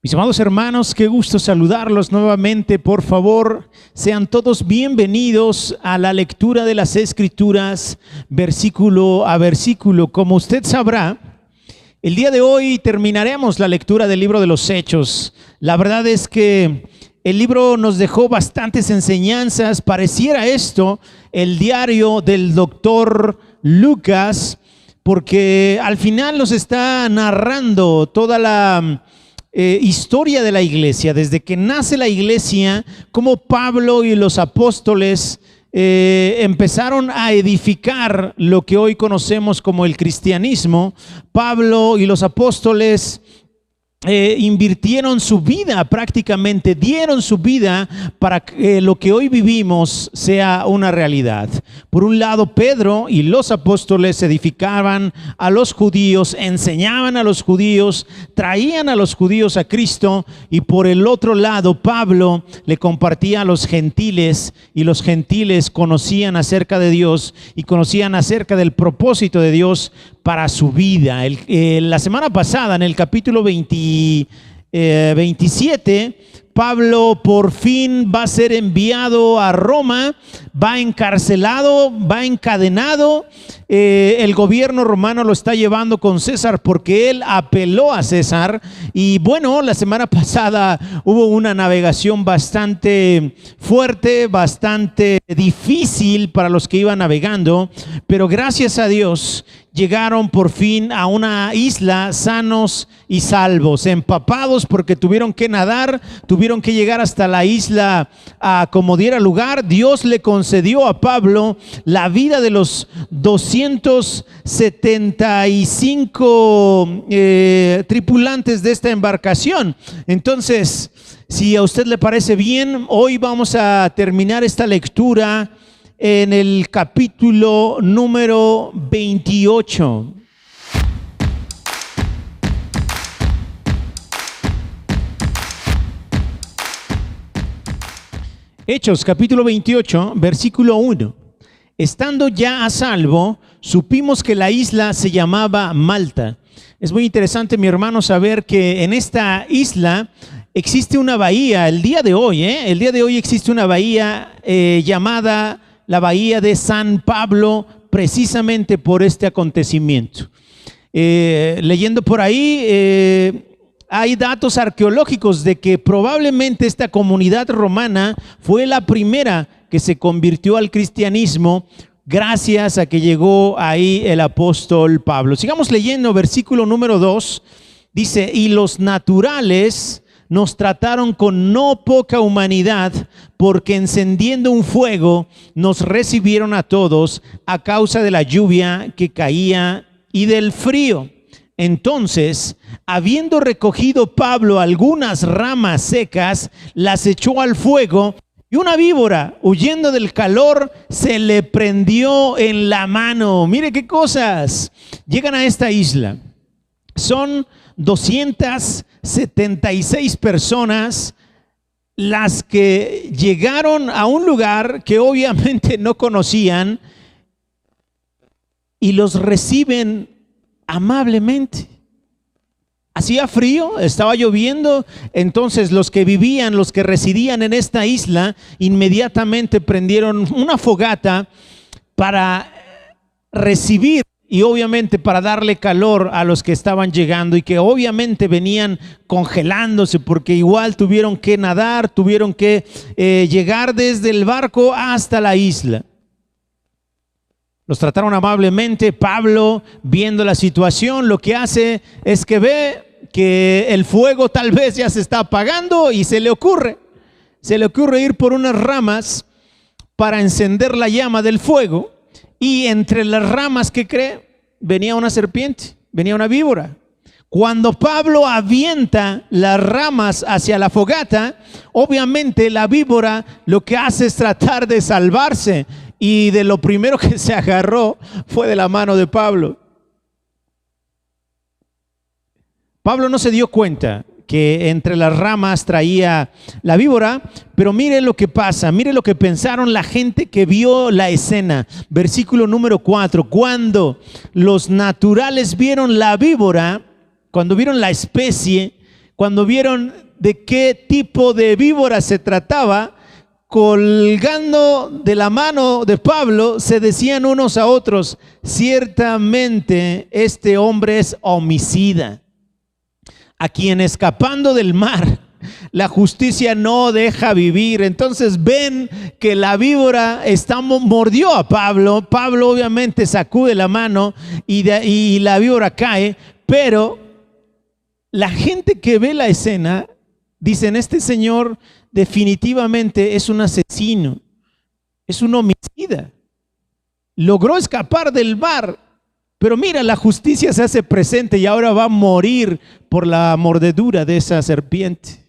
Mis amados hermanos, qué gusto saludarlos nuevamente. Por favor, sean todos bienvenidos a la lectura de las Escrituras, versículo a versículo. Como usted sabrá, el día de hoy terminaremos la lectura del libro de los Hechos. La verdad es que el libro nos dejó bastantes enseñanzas. Pareciera esto el diario del doctor Lucas, porque al final nos está narrando toda la historia de la iglesia, desde que nace la iglesia, cómo Pablo y los apóstoles empezaron a edificar lo que hoy conocemos como el cristianismo. Pablo y los apóstoles invirtieron su vida, prácticamente dieron su vida para que lo que hoy vivimos sea una realidad. Por un lado, Pedro y los apóstoles edificaban a los judíos, enseñaban a los judíos, traían a los judíos a Cristo, y por el otro lado, Pablo le compartía a los gentiles, y los gentiles conocían acerca de Dios y conocían acerca del propósito de Dios para su vida. La semana pasada, en el capítulo 27, Pablo por fin va a ser enviado a Roma, va encarcelado, va encadenado. El gobierno romano lo está llevando con César porque él apeló a César. Y bueno, la semana pasada hubo una navegación bastante fuerte, bastante difícil para los que iban navegando, pero gracias a Dios llegaron por fin a una isla sanos y salvos, empapados porque tuvieron que nadar, tuvieron que llegar hasta la isla como diera lugar. Dios le concedió a Pablo la vida de los 275 tripulantes de esta embarcación. Entonces, si a usted le parece bien, hoy vamos a terminar esta lectura en el capítulo número 28. Hechos, capítulo 28, versículo 1. Estando ya a salvo, supimos que la isla se llamaba Malta. Es muy interesante, mi hermano, saber que en esta isla existe una bahía. El día de hoy existe una bahía llamada la bahía de San Pablo, precisamente por este acontecimiento. Leyendo por ahí, hay datos arqueológicos de que probablemente esta comunidad romana fue la primera que se convirtió al cristianismo gracias a que llegó ahí el apóstol Pablo. Sigamos leyendo, versículo número 2, dice: y los naturales nos trataron con no poca humanidad, porque encendiendo un fuego nos recibieron a todos a causa de la lluvia que caía y del frío. Entonces, habiendo recogido Pablo algunas ramas secas, las echó al fuego, y una víbora, huyendo del calor, se le prendió en la mano. Mire qué cosas. Llegan a esta isla. Son 276 personas las que llegaron a un lugar que obviamente no conocían, y los reciben amablemente. Hacía frío, estaba lloviendo, entonces los que vivían, los que residían en esta isla, inmediatamente prendieron una fogata para recibir y obviamente para darle calor a los que estaban llegando y que obviamente venían congelándose, porque igual tuvieron que nadar, tuvieron que llegar desde el barco hasta la isla. Los trataron amablemente. Pablo, viendo la situación, lo que hace es que ve que el fuego tal vez ya se está apagando y se le ocurre ir por unas ramas para encender la llama del fuego. Y entre las ramas, ¿qué cree? Venía una serpiente, venía una víbora. Cuando Pablo avienta las ramas hacia la fogata, obviamente la víbora lo que hace es tratar de salvarse, y de lo primero que se agarró fue de la mano de Pablo. Pablo no se dio cuenta que entre las ramas traía la víbora, pero mire lo que pasa, mire lo que pensaron la gente que vio la escena. Versículo número 4, cuando los naturales vieron la víbora, cuando vieron la especie, cuando vieron de qué tipo de víbora se trataba, colgando de la mano de Pablo, se decían unos a otros: ciertamente este hombre es homicida, a quien escapando del mar la justicia no deja vivir. Entonces ven que la víbora mordió a Pablo. Pablo obviamente sacude la mano y la víbora cae, pero la gente que ve la escena dicen: este señor definitivamente es un asesino, es un homicida. Logró escapar del mar, pero mira, la justicia se hace presente y ahora va a morir por la mordedura de esa serpiente.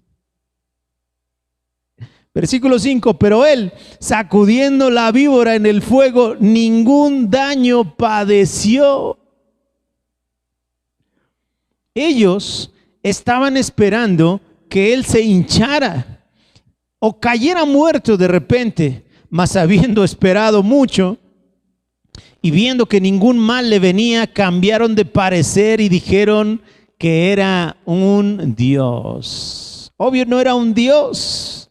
Versículo 5, pero él, sacudiendo la víbora en el fuego, ningún daño padeció. Ellos estaban esperando que él se hinchara o cayera muerto de repente, mas habiendo esperado mucho y viendo que ningún mal le venía, cambiaron de parecer y dijeron que era un dios. Obvio, no era un dios.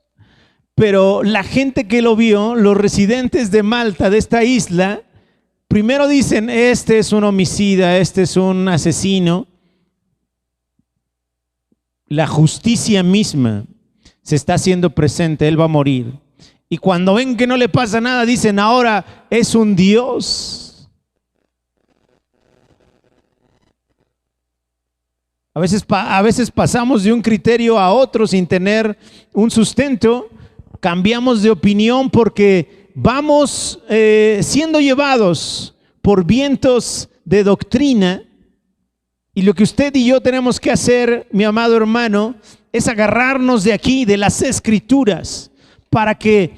Pero la gente que lo vio, los residentes de Malta, de esta isla, primero dicen: este es un homicida, este es un asesino. La justicia misma se está haciendo presente, él va a morir. Y cuando ven que no le pasa nada, dicen: ahora es un dios. A veces pasamos de un criterio a otro sin tener un sustento. Cambiamos de opinión porque vamos siendo llevados por vientos de doctrina. Y lo que usted y yo tenemos que hacer, mi amado hermano, es agarrarnos de aquí, de las Escrituras, para que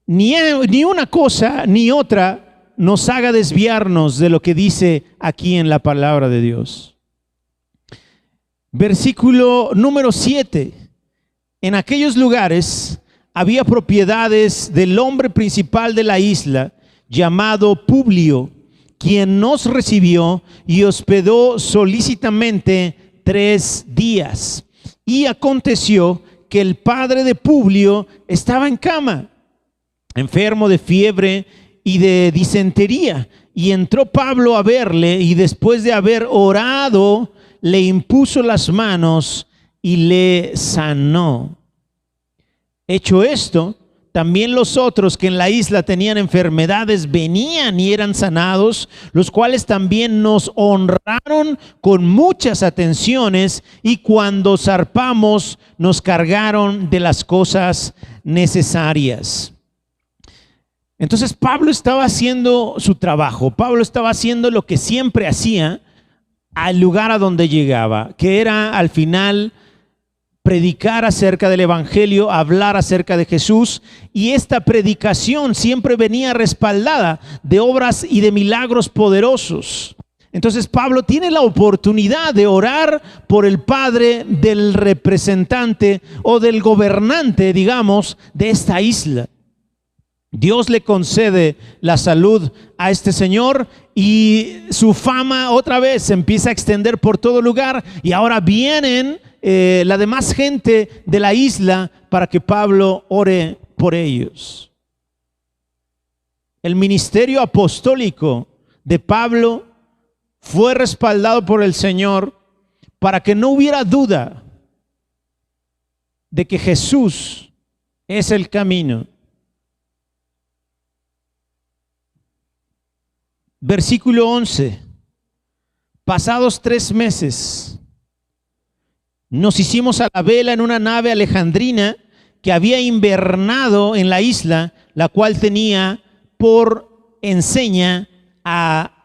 ni una cosa ni otra nos haga desviarnos de lo que dice aquí en la palabra de Dios. Versículo número 7. En aquellos lugares había propiedades del hombre principal de la isla, llamado Publio, quien nos recibió y hospedó solícitamente 3 días. Y aconteció que el padre de Publio estaba en cama, enfermo de fiebre y de disentería. Y entró Pablo a verle, y después de haber orado, le impuso las manos y le sanó. Hecho esto, también los otros que en la isla tenían enfermedades venían y eran sanados, los cuales también nos honraron con muchas atenciones, y cuando zarpamos nos cargaron de las cosas necesarias. Entonces Pablo estaba haciendo su trabajo. Pablo estaba haciendo lo que siempre hacía al lugar a donde llegaba, que era al final predicar acerca del evangelio, hablar acerca de Jesús. Y esta predicación siempre venía respaldada de obras y de milagros poderosos. Entonces Pablo tiene la oportunidad de orar por el padre del representante o del gobernante, digamos, de esta isla. Dios le concede la salud a este señor y su fama otra vez se empieza a extender por todo lugar, y ahora vienen la demás gente de la isla para que Pablo ore por ellos. El ministerio apostólico de Pablo fue respaldado por el Señor para que no hubiera duda de que Jesús es el camino. Versículo 11. Pasados 3 meses, nos hicimos a la vela en una nave alejandrina que había invernado en la isla, la cual tenía por enseña a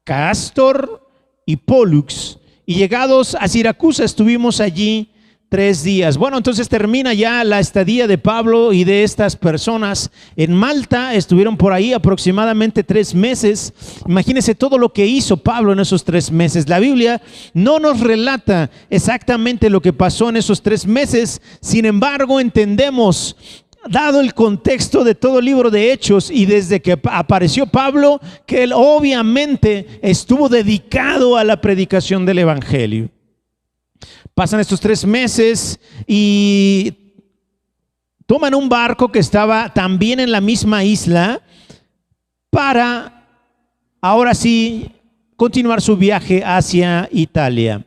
Cástor y Pólux. Y llegados a Siracusa estuvimos allí 3 días. Bueno, entonces termina ya la estadía de Pablo y de estas personas en Malta. Estuvieron por ahí aproximadamente 3 meses. Imagínense todo lo que hizo Pablo en esos 3 meses. La Biblia no nos relata exactamente lo que pasó en esos 3 meses. Sin embargo, entendemos, dado el contexto de todo el libro de Hechos y desde que apareció Pablo, que él obviamente estuvo dedicado a la predicación del evangelio. Pasan estos 3 meses y toman un barco que estaba también en la misma isla para, ahora sí, continuar su viaje hacia Italia.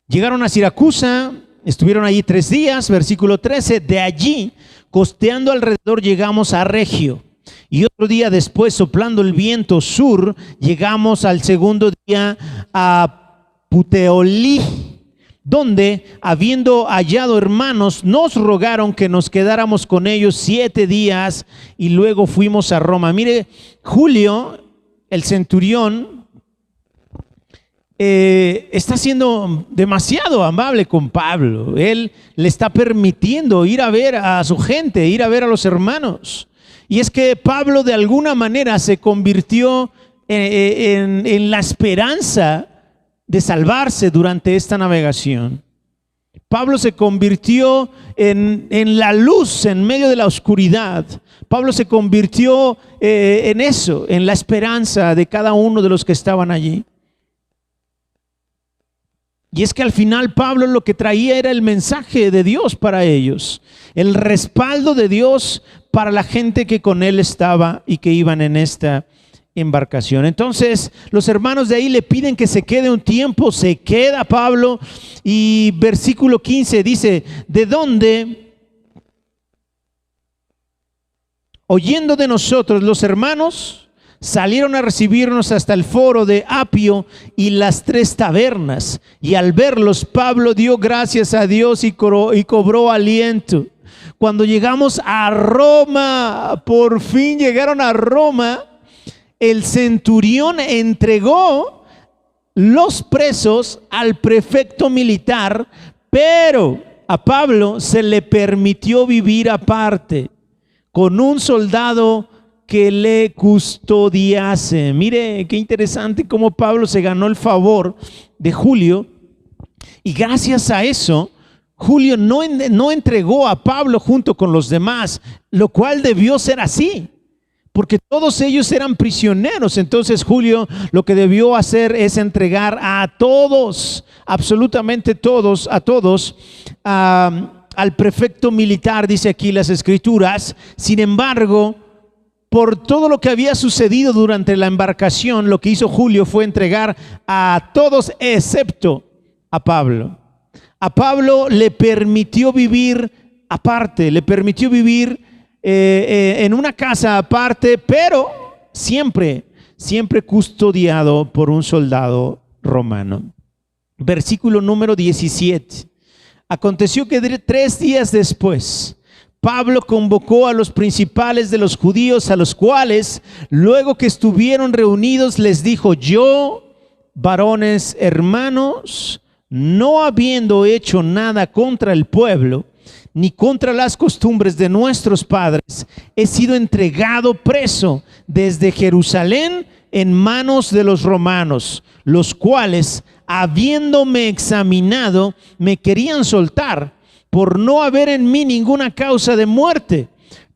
Llegaron a Siracusa, estuvieron allí 3 días, versículo 13. De allí, costeando alrededor, llegamos a Regio. Y otro día después, soplando el viento sur, llegamos al segundo día a Puteolí, donde, habiendo hallado hermanos, nos rogaron que nos quedáramos con ellos 7 días y luego fuimos a Roma. Mire, Julio, el centurión, está siendo demasiado amable con Pablo. Él le está permitiendo ir a ver a su gente, ir a ver a los hermanos. Y es que Pablo de alguna manera se convirtió en la esperanza de salvarse durante esta navegación. Pablo se convirtió en la luz en medio de la oscuridad. Pablo se convirtió en eso, en la esperanza de cada uno de los que estaban allí. Y es que al final Pablo lo que traía era el mensaje de Dios para ellos, el respaldo de Dios para la gente que con él estaba y que iban en esta embarcación. Entonces los hermanos de ahí le piden que se quede un tiempo, se queda Pablo y versículo 15 dice, ¿de dónde? Oyendo de nosotros los hermanos, salieron a recibirnos hasta el foro de Apio y las 3 tabernas. Y al verlos, Pablo dio gracias a Dios y cobró aliento. Cuando llegamos a Roma, por fin llegaron a Roma, el centurión entregó los presos al prefecto militar, pero a Pablo se le permitió vivir aparte con un soldado que le custodiase. Mire qué interesante cómo Pablo se ganó el favor de Julio, y gracias a eso Julio no entregó a Pablo junto con los demás, lo cual debió ser así, porque todos ellos eran prisioneros. Entonces Julio lo que debió hacer es entregar a todos, absolutamente todos, a todos, al prefecto militar, dice aquí las escrituras. Sin embargo, por todo lo que había sucedido durante la embarcación, lo que hizo Julio fue entregar a todos excepto a Pablo. A Pablo le permitió vivir aparte, le permitió vivir en una casa aparte, pero siempre custodiado por un soldado romano. Versículo número 17. Aconteció que 3 días después, Pablo convocó a los principales de los judíos, a los cuales, luego que estuvieron reunidos, les dijo: yo, varones hermanos, no habiendo hecho nada contra el pueblo, ni contra las costumbres de nuestros padres, he sido entregado preso desde Jerusalén en manos de los romanos, los cuales, habiéndome examinado, me querían soltar, por no haber en mí ninguna causa de muerte.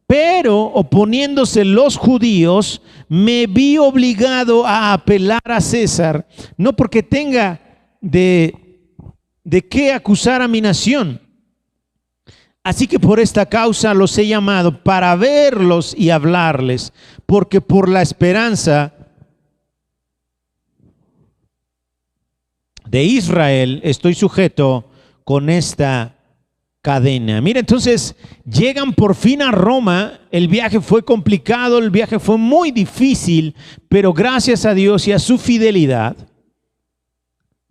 Pero oponiéndose los judíos, me vi obligado a apelar a César, no porque tenga de qué acusar a mi nación. Así que por esta causa los he llamado, para verlos y hablarles, porque por la esperanza de Israel estoy sujeto con esta cadena. Mira, entonces llegan por fin a Roma. El viaje fue complicado, el viaje fue muy difícil, pero gracias a Dios y a su fidelidad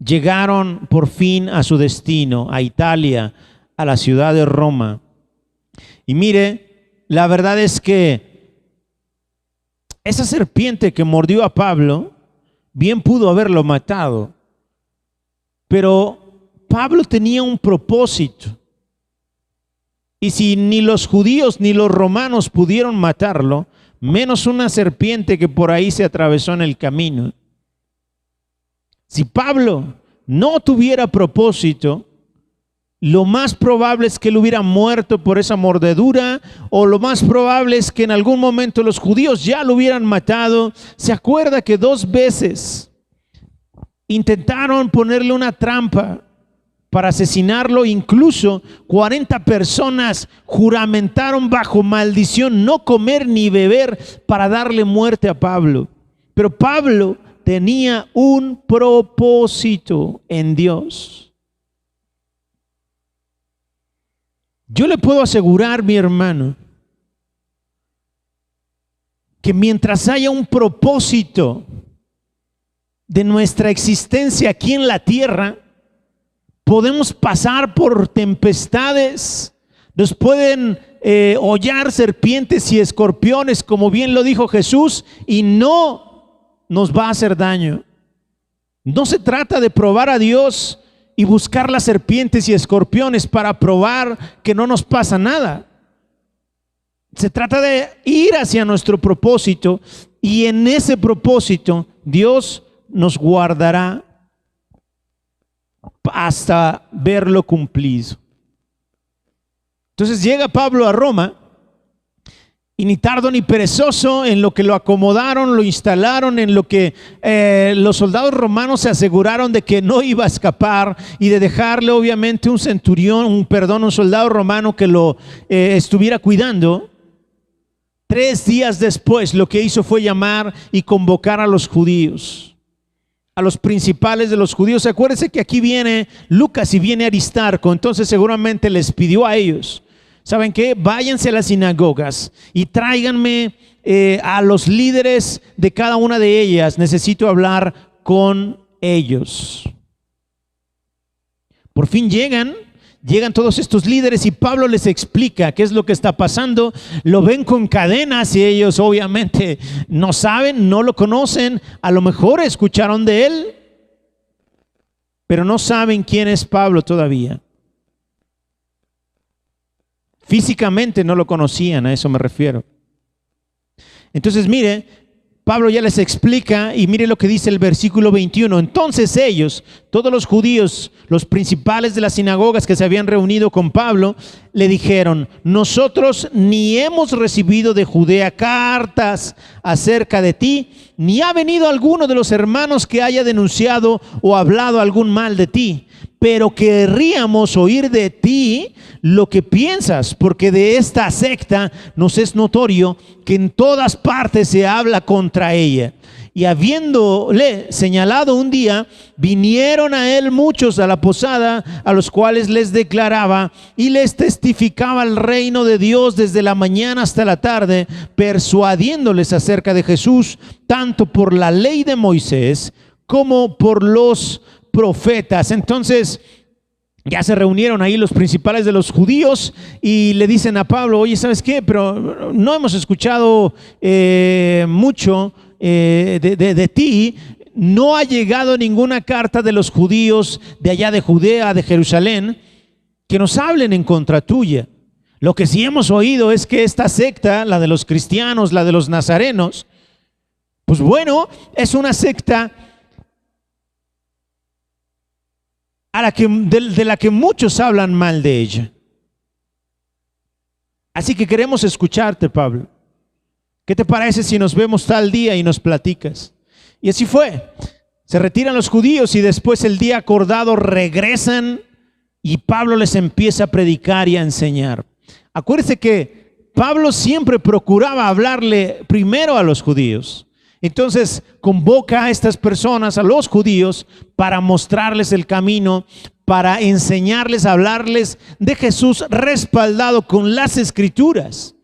llegaron por fin a su destino, a Italia, a la ciudad de Roma. Y mire, la verdad es que esa serpiente que mordió a Pablo bien pudo haberlo matado, pero Pablo tenía un propósito. Y si ni los judíos ni los romanos pudieron matarlo, menos una serpiente que por ahí se atravesó en el camino. Si Pablo no tuviera propósito, lo más probable es que él hubiera muerto por esa mordedura, o lo más probable es que en algún momento los judíos ya lo hubieran matado. Se acuerda que 2 veces intentaron ponerle una trampa para asesinarlo. Incluso 40 personas juramentaron bajo maldición no comer ni beber para darle muerte a Pablo. Pero Pablo tenía un propósito en Dios. Yo le puedo asegurar, mi hermano, que mientras haya un propósito de nuestra existencia aquí en la tierra, podemos pasar por tempestades, nos pueden hollar serpientes y escorpiones, como bien lo dijo Jesús, y no nos va a hacer daño. No se trata de probar a Dios y buscar las serpientes y escorpiones para probar que no nos pasa nada. Se trata de ir hacia nuestro propósito, y en ese propósito Dios nos guardará hasta verlo cumplido. Entonces llega Pablo a Roma, y ni tardo ni perezoso, en lo que lo acomodaron, lo instalaron, en lo que los soldados romanos se aseguraron de que no iba a escapar, y de dejarle obviamente un centurión, un soldado romano que lo estuviera cuidando. 3 días después, lo que hizo fue llamar y convocar a los judíos, a los principales de los judíos. Acuérdense que aquí viene Lucas y viene Aristarco, entonces seguramente les pidió a ellos: ¿saben qué? Váyanse a las sinagogas y tráiganme a los líderes de cada una de ellas. Necesito hablar con ellos. Por fin llegan todos estos líderes, y Pablo les explica qué es lo que está pasando. Lo ven con cadenas y ellos obviamente no saben, no lo conocen. A lo mejor escucharon de él, pero no saben quién es Pablo todavía. Físicamente no lo conocían, a eso me refiero. Entonces mire, Pablo ya les explica, y mire lo que dice el versículo 21. Entonces ellos, todos los judíos, los principales de las sinagogas que se habían reunido con Pablo, le dijeron: nosotros ni hemos recibido de Judea cartas acerca de ti, ni ha venido alguno de los hermanos que haya denunciado o hablado algún mal de ti, pero querríamos oír de ti lo que piensas, porque de esta secta nos es notorio que en todas partes se habla contra ella. Y habiéndole señalado un día, vinieron a él muchos a la posada, a los cuales les declaraba y les testificaba el reino de Dios desde la mañana hasta la tarde, persuadiéndoles acerca de Jesús, tanto por la ley de Moisés como por los profetas. Entonces ya se reunieron ahí los principales de los judíos y le dicen a Pablo: oye, ¿sabes qué? Pero no hemos escuchado mucho de ti. No ha llegado ninguna carta de los judíos de allá de Judea, de Jerusalén, que nos hablen en contra tuya. Lo que sí hemos oído es que esta secta, la de los cristianos, la de los nazarenos, pues bueno, es una secta de la que muchos hablan mal de ella. Así que queremos escucharte, Pablo. ¿Qué te parece si nos vemos tal día y nos platicas? Y así fue. Se retiran los judíos, y después, el día acordado, regresan, y Pablo les empieza a predicar y a enseñar. Acuérdense que Pablo siempre procuraba hablarle primero a los judíos. Entonces convoca a estas personas, a los judíos, para mostrarles el camino, para enseñarles, hablarles de Jesús respaldado con las Escrituras,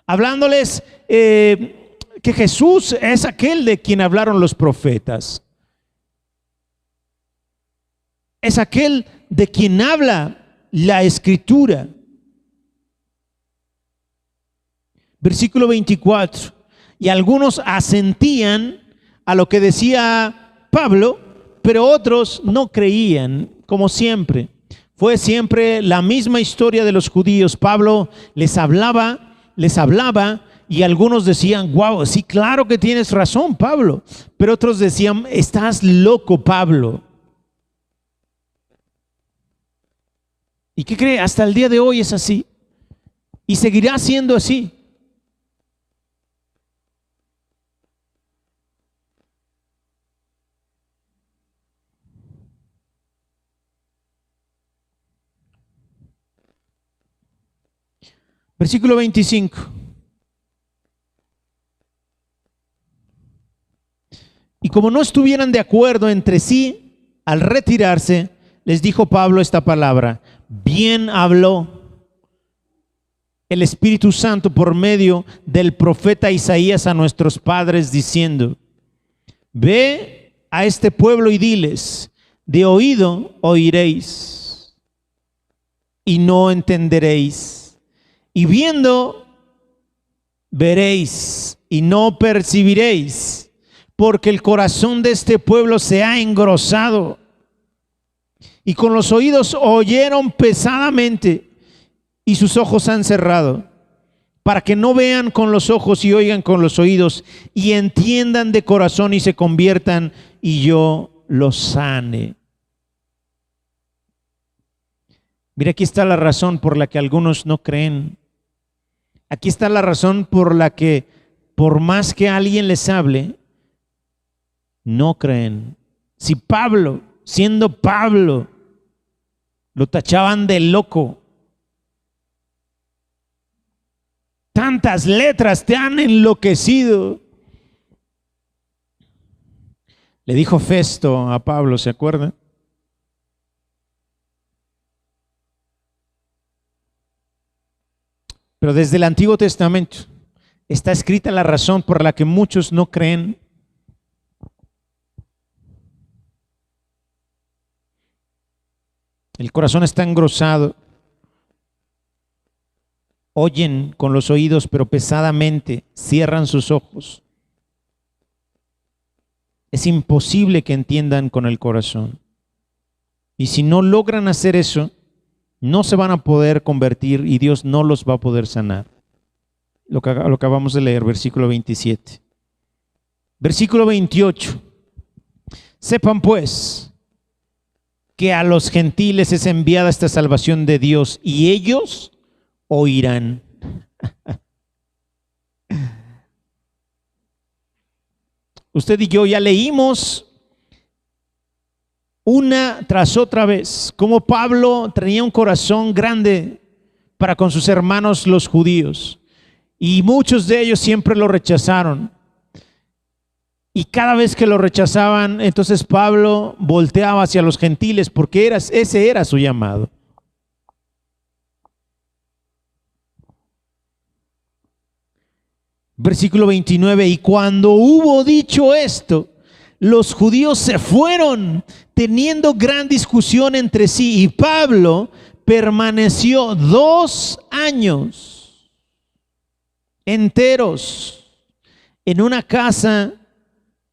hablándoles que Jesús es aquel de quien hablaron los profetas, es aquel de quien habla la Escritura. Versículo 24. Y algunos asentían a lo que decía Pablo, pero otros no creían, como siempre. Fue siempre la misma historia de los judíos. Pablo les hablaba, y algunos decían: wow, sí, claro que tienes razón, Pablo. Pero otros decían: estás loco, Pablo. ¿Y qué cree? Hasta el día de hoy es así, y seguirá siendo así. Versículo 25. Y como no estuvieran de acuerdo entre sí, al retirarse, les dijo Pablo esta palabra: bien habló el Espíritu Santo por medio del profeta Isaías a nuestros padres, diciendo: ve a este pueblo y diles, de oído oiréis y no entenderéis, y viendo veréis y no percibiréis, porque el corazón de este pueblo se ha engrosado y con los oídos oyeron pesadamente y sus ojos han cerrado, para que no vean con los ojos y oigan con los oídos y entiendan de corazón y se conviertan y yo los sane. Mira, aquí está la razón por la que algunos no creen. Aquí está la razón por la que, por más que alguien les hable, no creen. Si Pablo, siendo Pablo, lo tachaban de loco, tantas letras te han enloquecido. Le dijo Festo a Pablo, ¿se acuerdan? Pero desde el Antiguo Testamento está escrita la razón por la que muchos no creen. El corazón está engrosado. Oyen con los oídos, pero pesadamente cierran sus ojos. Es imposible que entiendan con el corazón. Y si no logran hacer eso, no se van a poder convertir y Dios no los va a poder sanar. Lo que acabamos de leer, versículo 27. Versículo 28. Sepan pues que a los gentiles es enviada esta salvación de Dios y ellos oirán. Usted y yo ya leímos una tras otra vez cómo Pablo tenía un corazón grande para con sus hermanos los judíos y muchos de ellos siempre lo rechazaron. Y cada vez que lo rechazaban, entonces Pablo volteaba hacia los gentiles porque ese era su llamado. Versículo 29, y cuando hubo dicho esto, los judíos se fueron teniendo gran discusión entre sí y Pablo permaneció 2 años enteros en una casa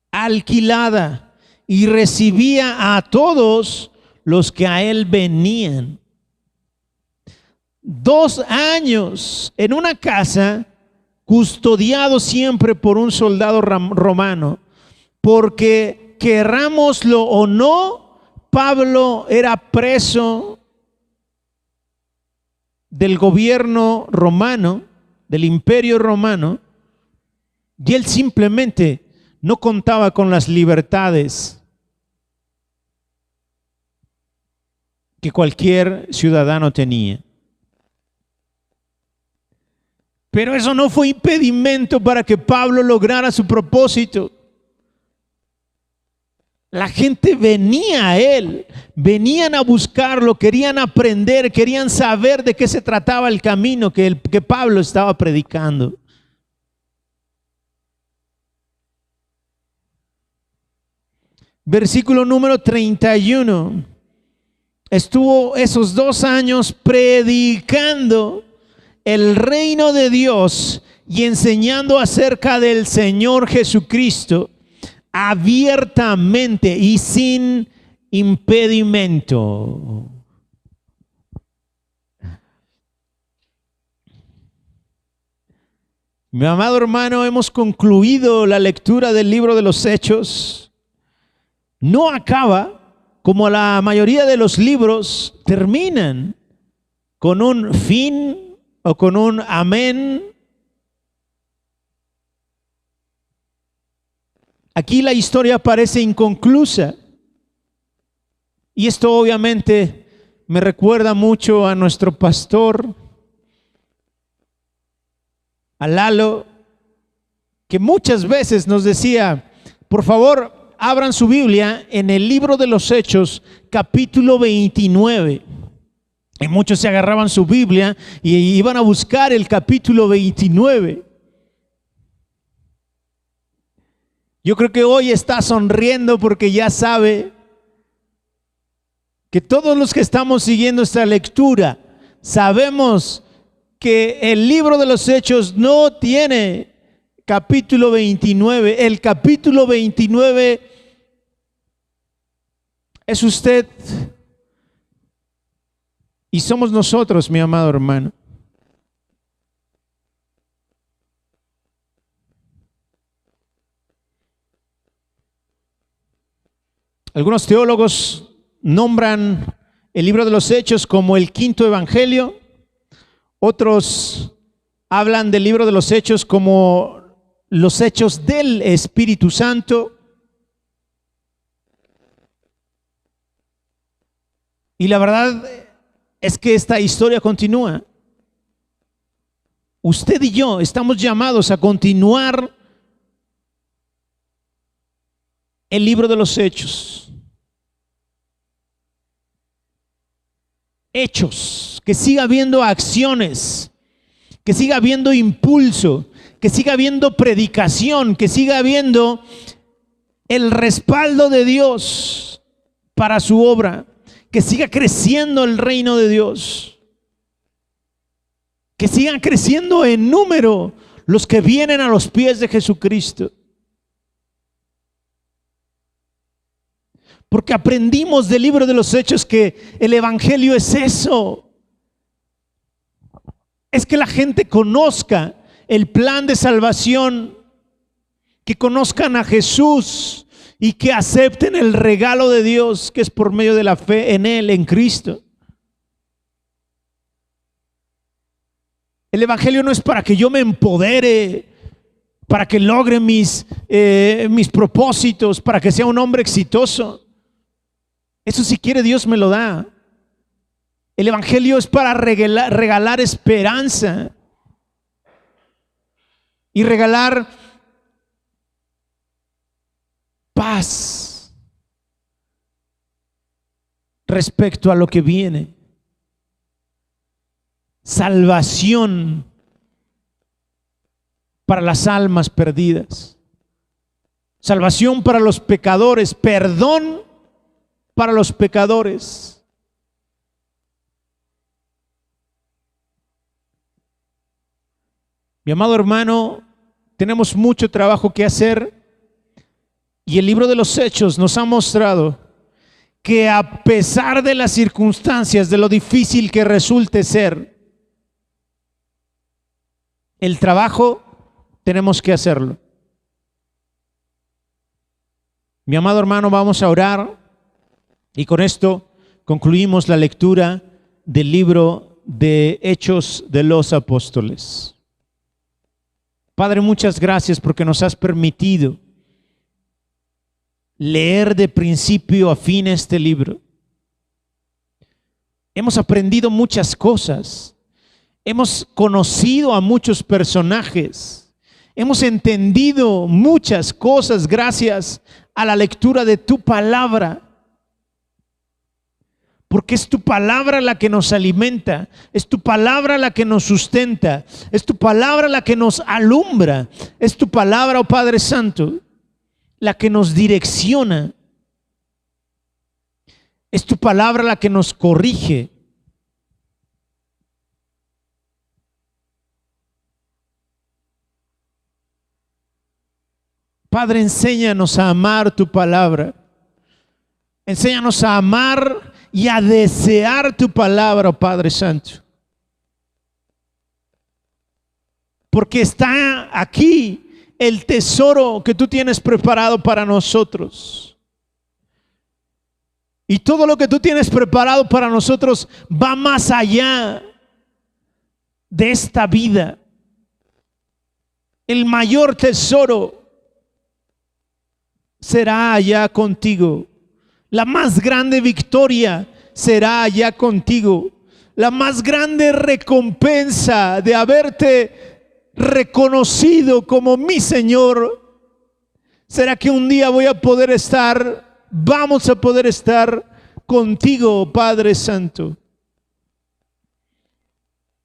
alquilada y recibía a todos los que a él venían. 2 años en una casa custodiado siempre por un soldado romano, porque querrámoslo o no, Pablo era preso del gobierno romano, del imperio romano, y él simplemente no contaba con las libertades que cualquier ciudadano tenía. Pero eso no fue impedimento para que Pablo lograra su propósito. La gente venía a él, venían a buscarlo, querían aprender, querían saber de qué se trataba el camino que Pablo estaba predicando. Versículo número 31. Estuvo esos 2 años predicando el reino de Dios y enseñando acerca del Señor Jesucristo abiertamente y sin impedimento. Mi amado hermano, hemos concluido la lectura del libro de los Hechos. No acaba como la mayoría de los libros terminan con un fin o con un amén. Aquí la historia parece inconclusa. Y esto obviamente me recuerda mucho a nuestro pastor a Lalo, que muchas veces nos decía, por favor, abran su Biblia en el libro de los Hechos, capítulo 29. Y muchos se agarraban su Biblia y iban a buscar el capítulo 29. Yo creo que hoy está sonriendo porque ya sabe que todos los que estamos siguiendo esta lectura sabemos que el libro de los Hechos no tiene capítulo 29. El capítulo 29 es usted y somos nosotros, mi amado hermano. Algunos teólogos nombran el libro de los Hechos como el quinto evangelio. Otros hablan del libro de los Hechos como los hechos del Espíritu Santo. Y la verdad es que esta historia continúa. Usted y yo estamos llamados a continuar el libro de los Hechos. Hechos, que siga habiendo acciones, que siga habiendo impulso, que siga habiendo predicación, que siga habiendo el respaldo de Dios para su obra, que siga creciendo el reino de Dios, que sigan creciendo en número los que vienen a los pies de Jesucristo. Porque aprendimos del libro de los Hechos que el evangelio es eso. Es que la gente conozca el plan de salvación, que conozcan a Jesús y que acepten el regalo de Dios que es por medio de la fe en Él, en Cristo. El evangelio no es para que yo me empodere, para que logre mis propósitos, para que sea un hombre exitoso. Eso si quiere Dios me lo da. El evangelio es para regalar esperanza y regalar paz respecto a lo que viene. Salvación para las almas perdidas. Salvación para los pecadores, perdón para los pecadores. Mi amado hermano, tenemos mucho trabajo que hacer y el libro de los Hechos nos ha mostrado que a pesar de las circunstancias, de lo difícil que resulte ser, el trabajo tenemos que hacerlo. Mi amado hermano, vamos a orar. Y con esto concluimos la lectura del libro de Hechos de los Apóstoles. Padre, muchas gracias porque nos has permitido leer de principio a fin este libro. Hemos aprendido muchas cosas. Hemos conocido a muchos personajes. Hemos entendido muchas cosas gracias a la lectura de tu palabra. Porque es tu palabra la que nos alimenta, es tu palabra la que nos sustenta, es tu palabra la que nos alumbra, es tu palabra, oh Padre Santo, la que nos direcciona, es tu palabra la que nos corrige. Padre, enséñanos a amar tu palabra, enséñanos a amar y a desear tu palabra, oh Padre Santo. Porque está aquí el tesoro que tú tienes preparado para nosotros. Y todo lo que tú tienes preparado para nosotros va más allá de esta vida. El mayor tesoro será allá contigo. La más grande victoria será allá contigo. La más grande recompensa de haberte reconocido como mi Señor? ¿Será que un día vamos a poder estar contigo, Padre Santo?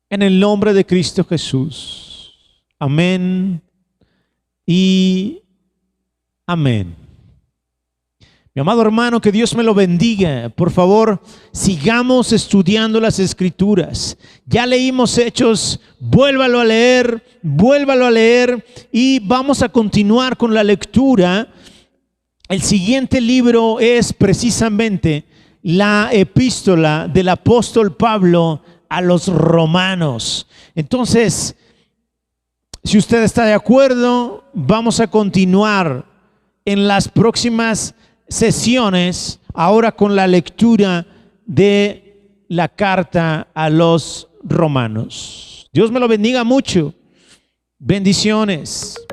En el nombre de Cristo Jesús. Amén y amén. Mi amado hermano, que Dios me lo bendiga. Por favor, sigamos estudiando las Escrituras. Ya leímos Hechos, vuélvalo a leer y vamos a continuar con la lectura. El siguiente libro es precisamente la epístola del apóstol Pablo a los romanos. Entonces, si usted está de acuerdo, vamos a continuar en las próximas sesiones, ahora con la lectura de la carta a los romanos. Dios me lo bendiga mucho. Bendiciones.